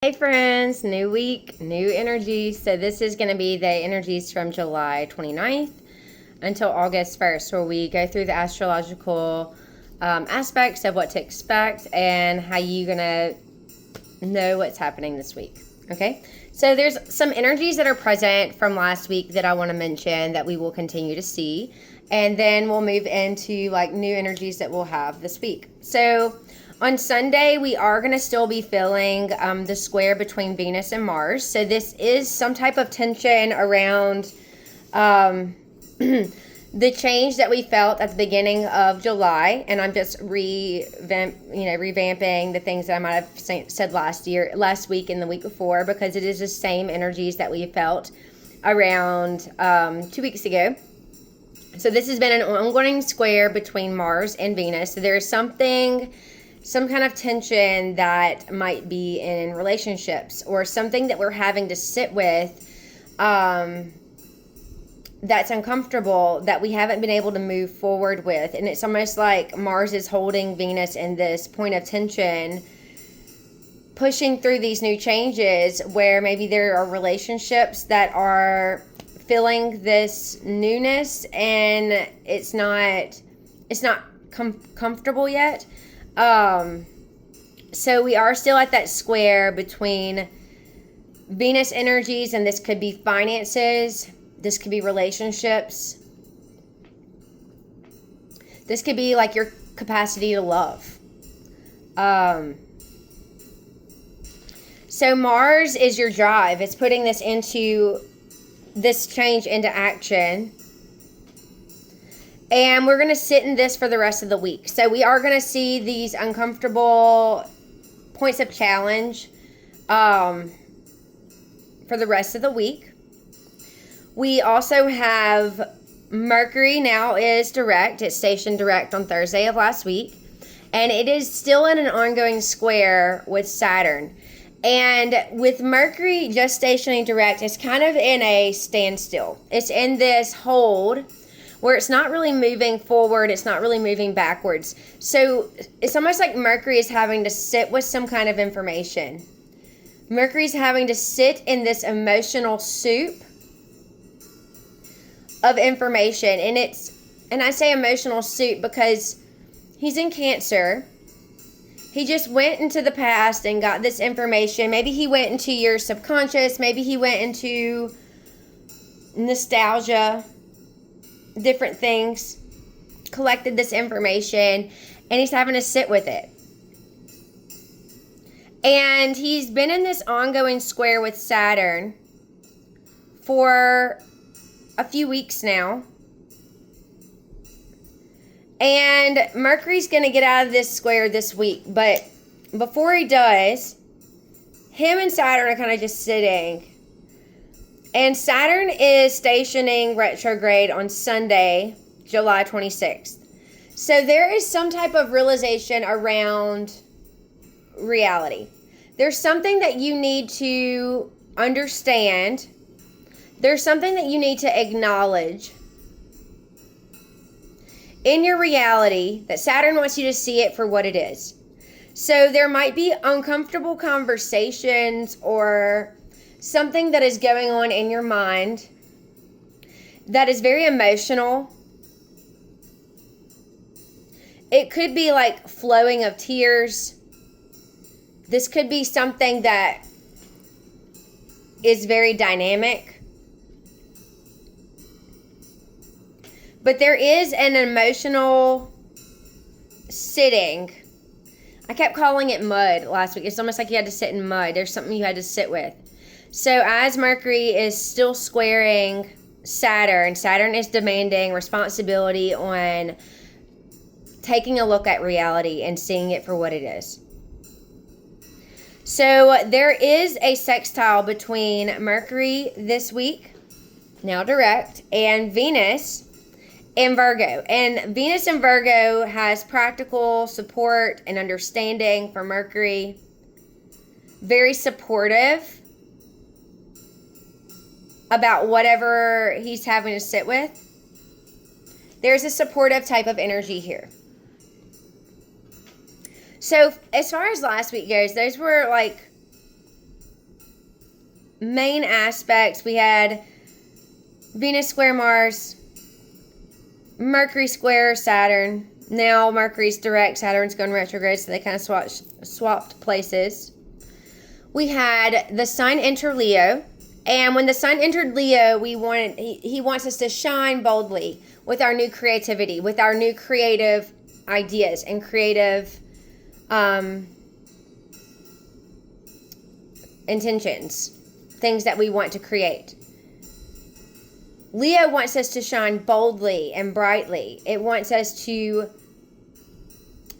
Hey friends, new week, new energy. So this is going to be the energies from July 29th until August 1st, where we go through the astrological aspects of what to expect and how you're going to know what's happening this week. Okay, so there's some energies that are present from last week that I want to mention that we will continue to see, and then we'll move into like new energies that we'll have this week. So on Sunday, we are going to still be feeling the square between Venus and Mars. So this is some type of tension around the change that we felt at the beginning of July. And I'm just revamping the things that I might have said last week and the week before, because it is the same energies that we felt around 2 weeks ago. So this has been an ongoing square between Mars and Venus. So there's some kind of tension that might be in relationships, or something that we're having to sit with that's uncomfortable, that we haven't been able to move forward with. And it's almost like Mars is holding Venus in this point of tension, pushing through these new changes, where maybe there are relationships that are feeling this newness and it's not comfortable yet. So we are still at that square between Venus energies, and this could be finances, this could be relationships, this could be like your capacity to love. So Mars is your drive. It's putting this change into action. And we're going to sit in this for the rest of the week. So we are going to see these uncomfortable points of challenge for the rest of the week. We also have Mercury now is direct. It's stationed direct on Thursday of last week. And it is still in an ongoing square with Saturn. And with Mercury just stationing direct, it's kind of in a standstill. It's in this hold where it's not really moving forward, it's not really moving backwards. So it's almost like Mercury is having to sit with some kind of information. Mercury's having to sit in this emotional soup of information. And I say emotional soup because he's in Cancer. He just went into the past and got this information. Maybe he went into your subconscious, maybe he went into nostalgia, different things, collected this information, and he's having to sit with it. And he's been in this ongoing square with Saturn for a few weeks now. And Mercury's going to get out of this square this week. But before he does, him and Saturn are kind of just sitting. And Saturn is stationing retrograde on Sunday, July 26th. So there is some type of realization around reality. There's something that you need to understand. There's something that you need to acknowledge in your reality, that Saturn wants you to see it for what it is. So there might be uncomfortable conversations or something that is going on in your mind that is very emotional. It could be like flowing of tears. This could be something that is very dynamic. But there is an emotional sitting. I kept calling it mud last week. It's almost like you had to sit in mud. There's something you had to sit with. So as Mercury is still squaring Saturn, Saturn is demanding responsibility on taking a look at reality and seeing it for what it is. So there is a sextile between Mercury this week, now direct, and Venus in Virgo. And Venus in Virgo has practical support and understanding for Mercury. Very supportive about whatever he's having to sit with. There's a supportive type of energy here. So as far as last week goes, those were like main aspects, we had Venus square Mars, Mercury square Saturn. Now Mercury's direct, Saturn's going retrograde, so they kind of swapped places. We had the Sun enter Leo, and when the Sun entered Leo, he wants us to shine boldly with our new creativity, with our new creative ideas and creative intentions, things that we want to create. Leo wants us to shine boldly and brightly. It wants us to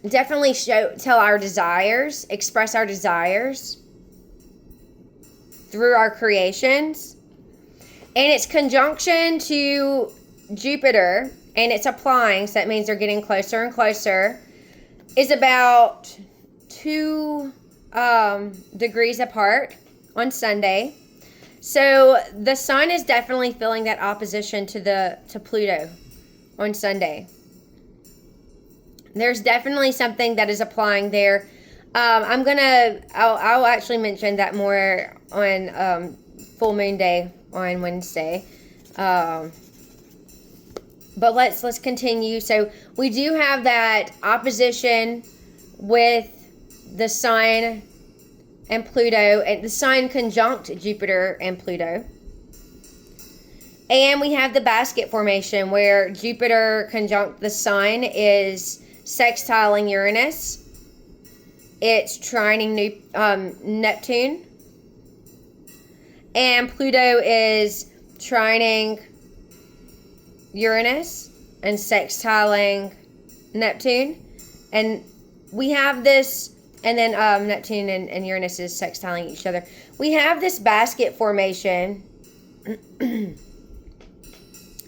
definitely tell our desires, express our desires through our creations. And its conjunction to Jupiter, and it's applying, so that means they're getting closer and closer, is about 2 degrees apart on Sunday. So the Sun is definitely feeling that opposition to Pluto on Sunday. There's definitely something that is applying there. I'll actually mention that more on full moon day on Wednesday. But let's continue. So we do have that opposition with the Sun and Pluto, and the Sun conjunct Jupiter and Pluto. And we have the basket formation where Jupiter conjunct the Sun is sextiling Uranus. It's trining Neptune. And Pluto is trining Uranus and sextiling Neptune. And we have this, and then Neptune and Uranus is sextiling each other. We have this basket formation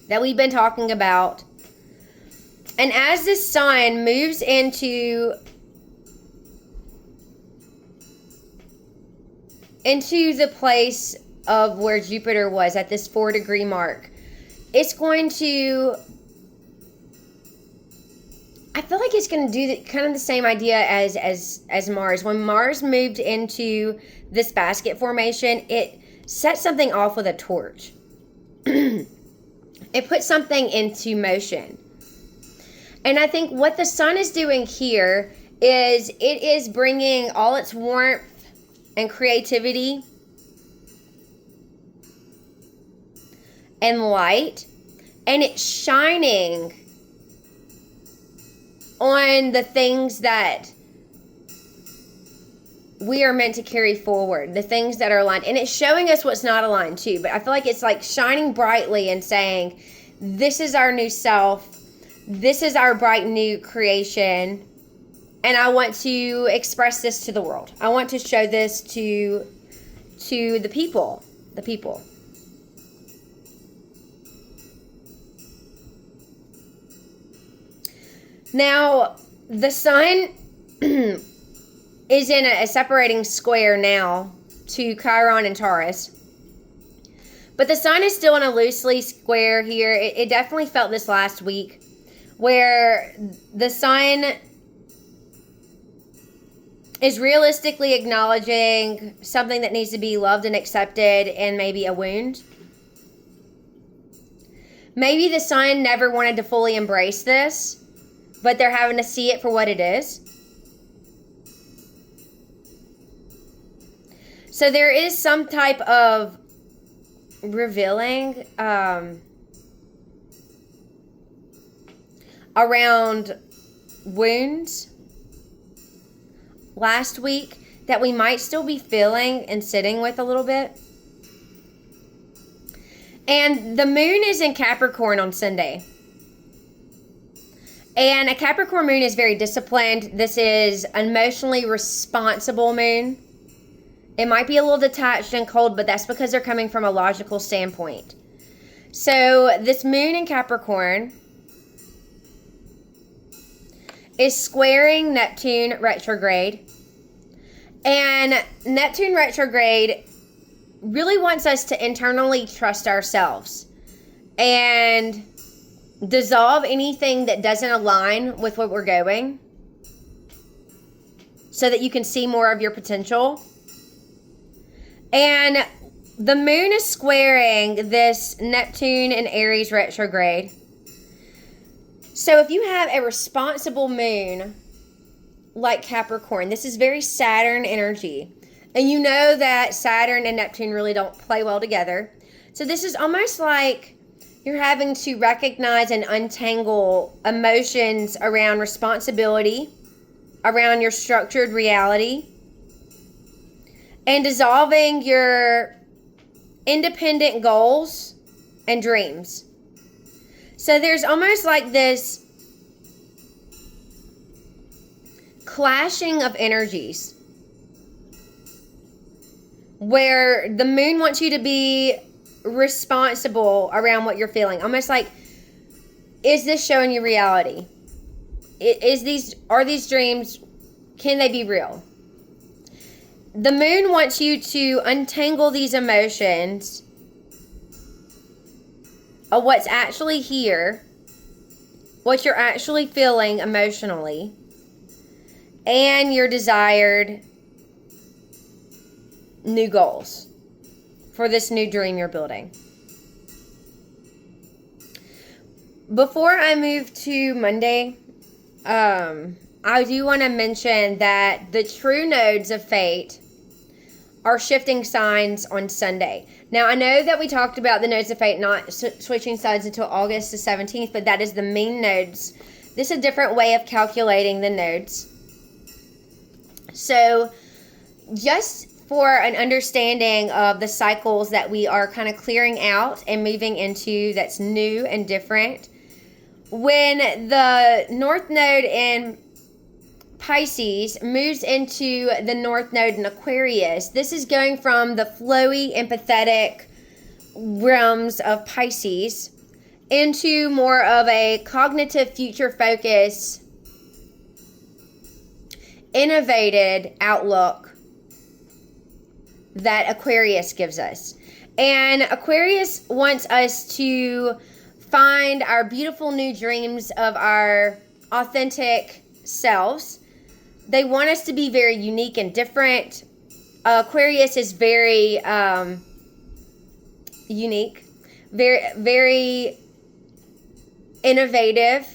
that we've been talking about. And as the Sun moves into the place of where Jupiter was at this 4 degree mark, it's going to, I feel like it's going to do kind of the same idea as Mars. When Mars moved into this basket formation, it set something off with a torch. It put something into motion. And I think what the Sun is doing here is it is bringing all its warmth and creativity and light, and it's shining on the things that we are meant to carry forward, the things that are aligned. And it's showing us what's not aligned too. But I feel like it's like shining brightly and saying, this is our new self. This is our bright new creation. And I want to express this to the world. I want to show this to the people. The people. Now, the Sun is in a separating square now to Chiron and Taurus. But the Sun is still in a loosely square here. It definitely felt this last week, where the Sun is realistically acknowledging something that needs to be loved and accepted, and maybe a wound. Maybe the Sun never wanted to fully embrace this, but they're having to see it for what it is. So there is some type of revealing around wounds last week that we might still be feeling and sitting with a little bit. And the moon is in Capricorn on Sunday. And a Capricorn moon is very disciplined. This is an emotionally responsible moon. It might be a little detached and cold, but that's because they're coming from a logical standpoint. So this moon in Capricorn is squaring Neptune retrograde. And Neptune retrograde really wants us to internally trust ourselves and dissolve anything that doesn't align with what we're going, so that you can see more of your potential. And the moon is squaring this Neptune and Aries retrograde. So if you have a responsible moon like Capricorn, this is very Saturn energy. And you know that Saturn and Neptune really don't play well together. So this is almost like you're having to recognize and untangle emotions around responsibility, around your structured reality, and dissolving your independent goals and dreams. So there's almost like this clashing of energies where the moon wants you to be responsible around what you're feeling. Almost like, is this showing you reality? Are these dreams, can they be real? The moon wants you to untangle these emotions of what's actually here, what you're actually feeling emotionally, and your desired new goals for this new dream you're building. Before I move to Monday, I do want to mention that the true nodes of fate are shifting signs on Sunday. Now, I know that we talked about the nodes of fate not switching sides until August the 17th, but that is the mean nodes. This is a different way of calculating the nodes. So, just for an understanding of the cycles that we are kind of clearing out and moving into that's new and different, when the North Node in Pisces moves into the North Node in Aquarius, this is going from the flowy, empathetic realms of Pisces into more of a cognitive, future focus, innovated outlook that Aquarius gives us. And Aquarius wants us to find our beautiful new dreams of our authentic selves. They want us to be very unique and different. Aquarius is very unique, very innovative,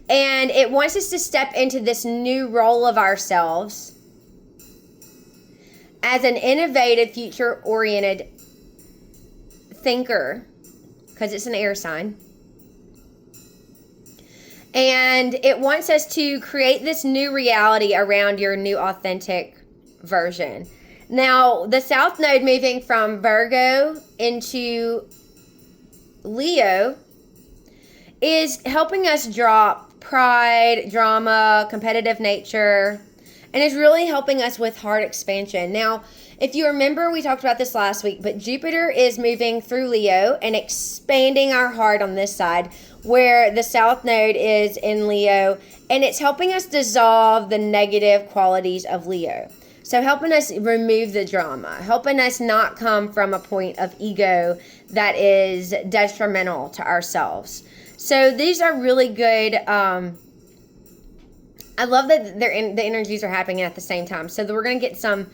and it wants us to step into this new role of ourselves as an innovative, future-oriented thinker, because it's an air sign. And it wants us to create this new reality around your new authentic version. Now, the South Node moving from Virgo into Leo is helping us drop pride, drama, competitive nature, and is really helping us with heart expansion. Now, if you remember, we talked about this last week, but Jupiter is moving through Leo and expanding our heart on this side, where the South Node is in Leo, and it's helping us dissolve the negative qualities of Leo. So helping us remove the drama, helping us not come from a point of ego that is detrimental to ourselves. So these are really good. I love that the energies are happening at the same time. So that we're going to get some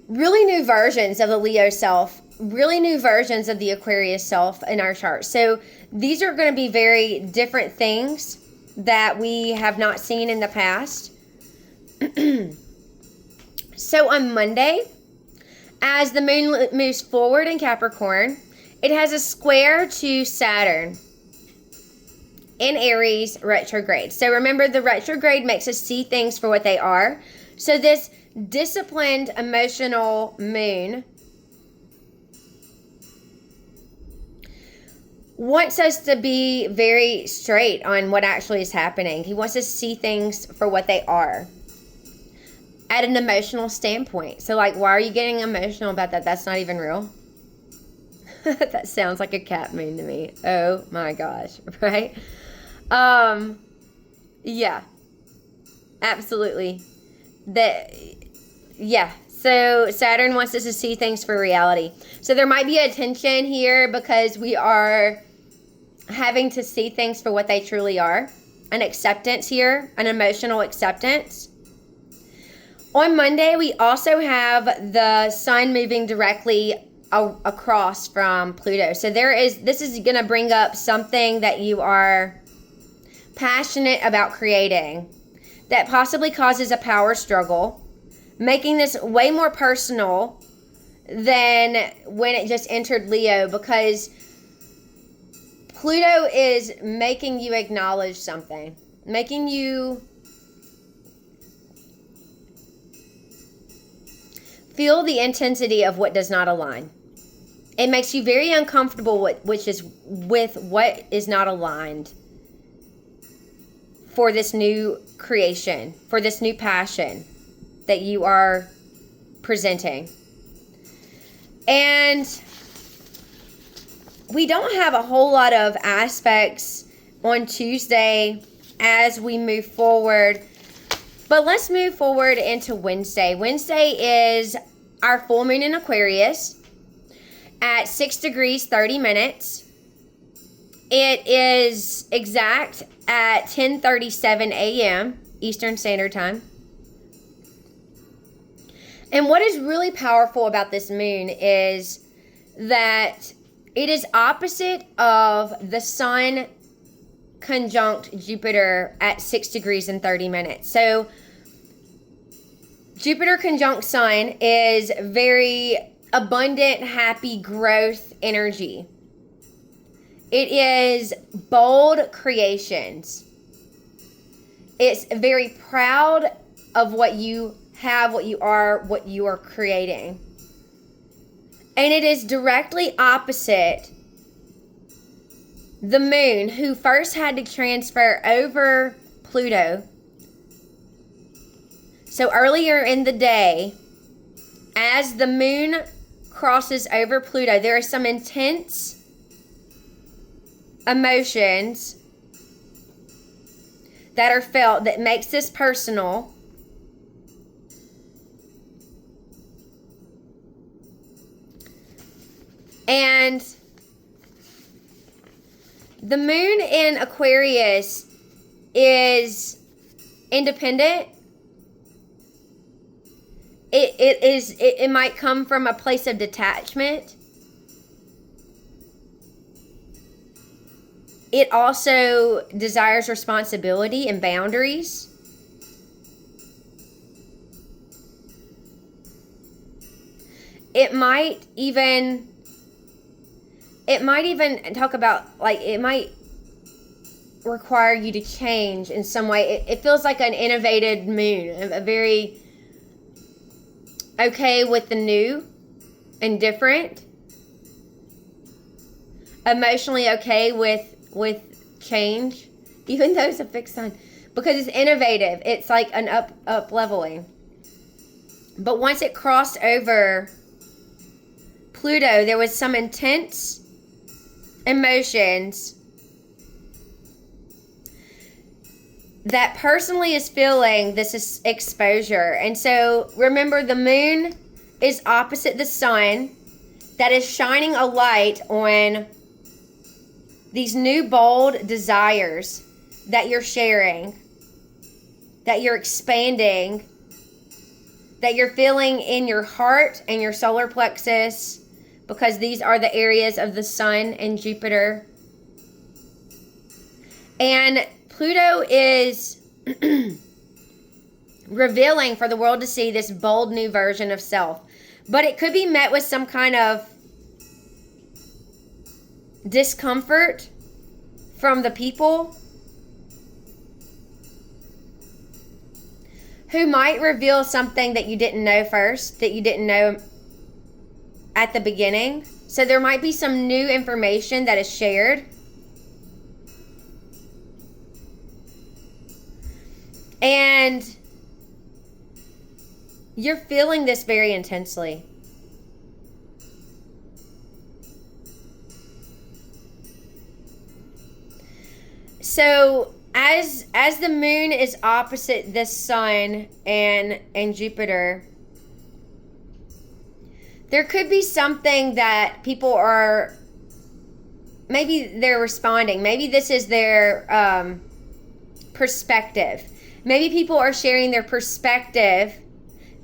really new versions of the Leo self, really new versions of the Aquarius self in our chart. So these are going to be very different things that we have not seen in the past. So on Monday, as the moon moves forward in Capricorn, it has a square to Saturn in Aries retrograde. So remember, the retrograde makes us see things for what they are. So this disciplined, emotional moon wants us to be very straight on what actually is happening. He wants us to see things for what they are at an emotional standpoint. So like, why are you getting emotional about that? That's not even real. That sounds like a cat moon to me. Oh my gosh, right? Yeah, absolutely. So Saturn wants us to see things for reality. So there might be a tension here because we are having to see things for what they truly are. An acceptance here, an emotional acceptance. On Monday, we also have the sun moving directly across from Pluto. So this is going to bring up something that you are passionate about creating that possibly causes a power struggle, making this way more personal than when it just entered Leo, because Pluto is making you acknowledge something, making you feel the intensity of what does not align. It makes you very uncomfortable with what is not aligned for this new creation, for this new passion that you are presenting. And we don't have a whole lot of aspects on Tuesday as we move forward, but let's move forward into Wednesday. Wednesday is our full moon in Aquarius at 6 degrees 30 minutes. It is exact at 10:37 a.m. Eastern Standard Time. And what is really powerful about this moon is that it is opposite of the Sun conjunct Jupiter at 6 degrees and 30 minutes. So Jupiter conjunct Sun is very abundant, happy growth energy. It is bold creations. It's very proud of what you have, what you are creating. And it is directly opposite the moon, who first had to transfer over Pluto. So earlier in the day, as the moon crosses over Pluto, there are some intense emotions that are felt that makes this personal. And the moon in Aquarius is independent. It might come from a place of detachment. It also desires responsibility and boundaries. It might even talk about, like, it might require you to change in some way. It feels like an innovative moon, a very okay with the new and different, emotionally okay with change, even though it's a fixed sign, because it's innovative. It's like an up leveling. But once it crossed over Pluto, there was some intense emotions that personally is feeling this is exposure. And so remember, the moon is opposite the sun, that is shining a light on these new bold desires that you're sharing, that you're expanding, that you're feeling in your heart and your solar plexus, because these are the areas of the Sun and Jupiter. And Pluto is revealing for the world to see this bold new version of self. But it could be met with some kind of discomfort from the people who might reveal something that you didn't know first, that you didn't know at the beginning. So there might be some new information that is shared. And you're feeling this very intensely. So as the moon is opposite the sun and Jupiter, there could be something that people are, maybe they're responding. Maybe this is their perspective. Maybe people are sharing their perspective,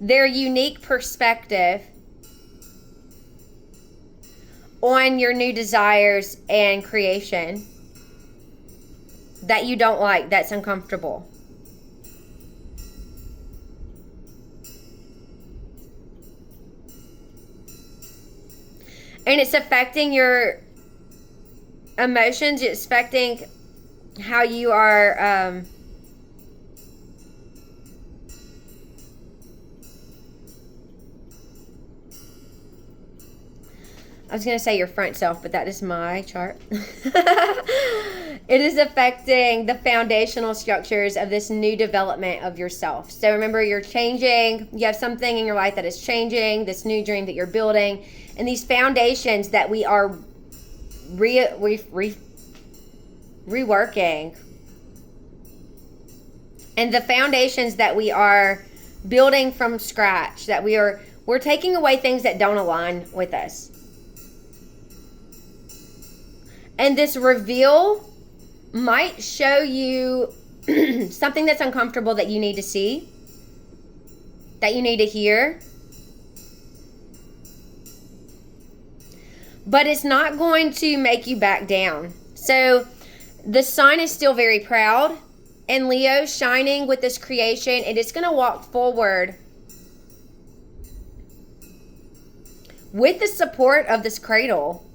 their unique perspective on your new desires and creation that you don't like, that's uncomfortable. And it's affecting your emotions. It's affecting how you are I was going to say your front self, but that is my chart. It is affecting the foundational structures of this new development of yourself. So remember, you're changing. You have something in your life that is changing, this new dream that you're building. And these foundations that we are reworking. And the foundations that we are building from scratch, that we're taking away things that don't align with us. And this reveal might show you something that's uncomfortable that you need to see, that you need to hear. But it's not going to make you back down. So the sun is still very proud, and Leo shining with this creation, and it's going to walk forward with the support of this cradle,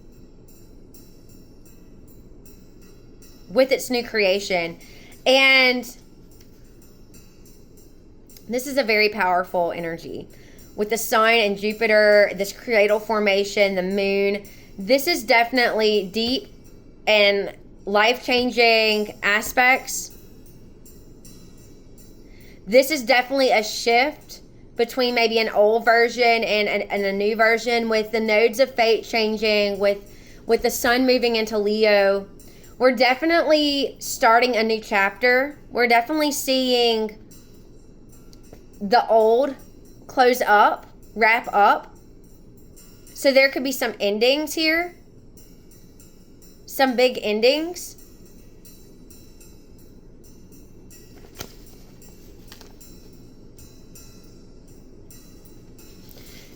with its new creation. And this is a very powerful energy with the sun and Jupiter, this cradle formation, the moon. This is definitely deep and life-changing aspects. This is definitely a shift between maybe an old version and a new version, with the nodes of fate changing, with the sun moving into Leo. We're definitely starting a new chapter. We're definitely seeing the old close up, wrap up. So there could be some endings here. Some big endings.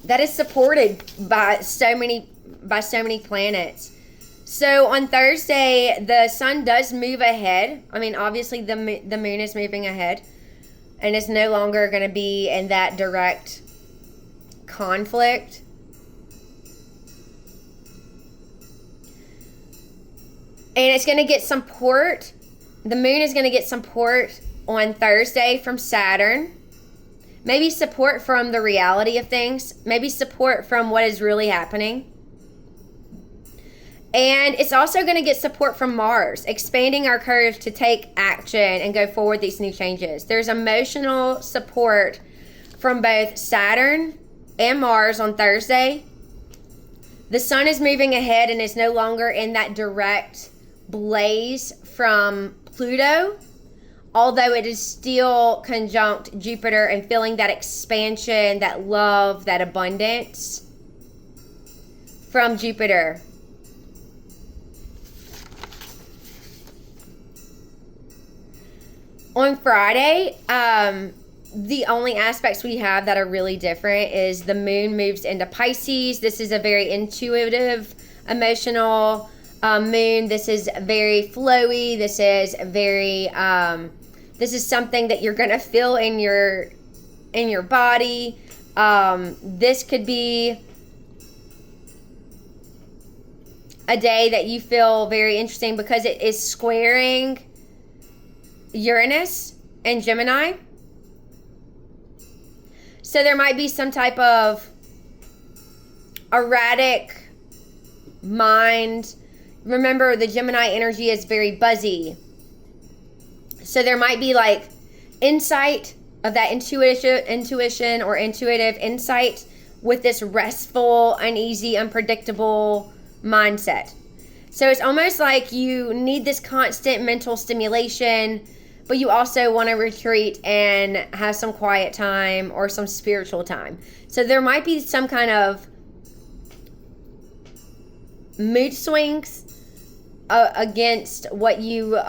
That is supported by so many planets. So on Thursday, the sun does move ahead. I mean, obviously the moon is moving ahead, and it's no longer going to be in that direct conflict. And it's going to get support. The moon is going to get support on Thursday from Saturn. Maybe support from the reality of things. Maybe support from what is really happening. And it's also going to get support from Mars, expanding our courage to take action and go forward these new changes. There's emotional support from both Saturn and Mars on Thursday. The sun is moving ahead and is no longer in that direct blaze from Pluto, although it is still conjunct Jupiter and feeling that expansion, that love, that abundance from Jupiter. On Friday, the only aspects we have that are really different is the moon moves into Pisces. This is a very intuitive, emotional moon. This is very flowy. This is very, this is something that you're going to feel in your body. This could be a day that you feel very interesting because it is squaring Uranus and Gemini. So there might be some type of erratic mind. Remember, the Gemini energy is very buzzy. So there might be like insight of that intuition or intuitive insight with this restful, uneasy, unpredictable mindset. So it's almost like you need this constant mental stimulation, but you also want to retreat and have some quiet time or some spiritual time. So there might be some kind of mood swings against what your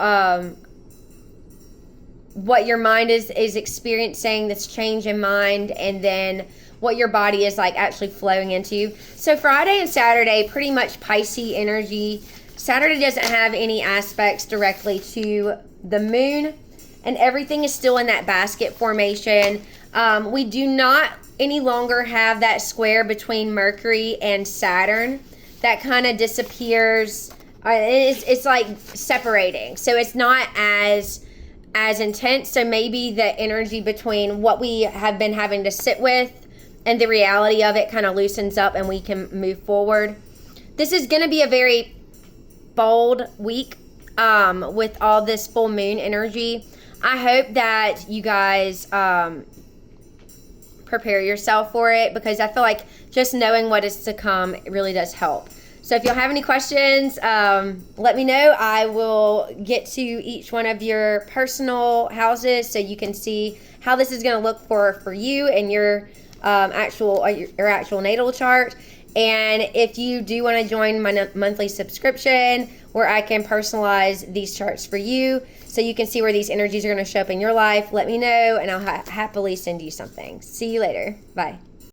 mind is experiencing, this change in mind, and then what your body is like actually flowing into. So Friday and Saturday, pretty much Pisces energy. Saturday doesn't have any aspects directly to the moon, and everything is still in that basket formation. We do not any longer have that square between Mercury and Saturn. That kind of disappears. It's like separating, so it's not as intense. So maybe the energy between what we have been having to sit with and the reality of it kind of loosens up, and we can move forward. This is going to be a very bold week with all this full moon energy. I hope that you guys prepare yourself for it, because I feel like just knowing what is to come really does help. So if you'll have any questions, let me know. I will get to each one of your personal houses so you can see how this is going to look for you and your actual natal chart. And if you do want to join my monthly subscription where I can personalize these charts for you so you can see where these energies are going to show up in your life, let me know and I'll happily send you something. See you later. Bye.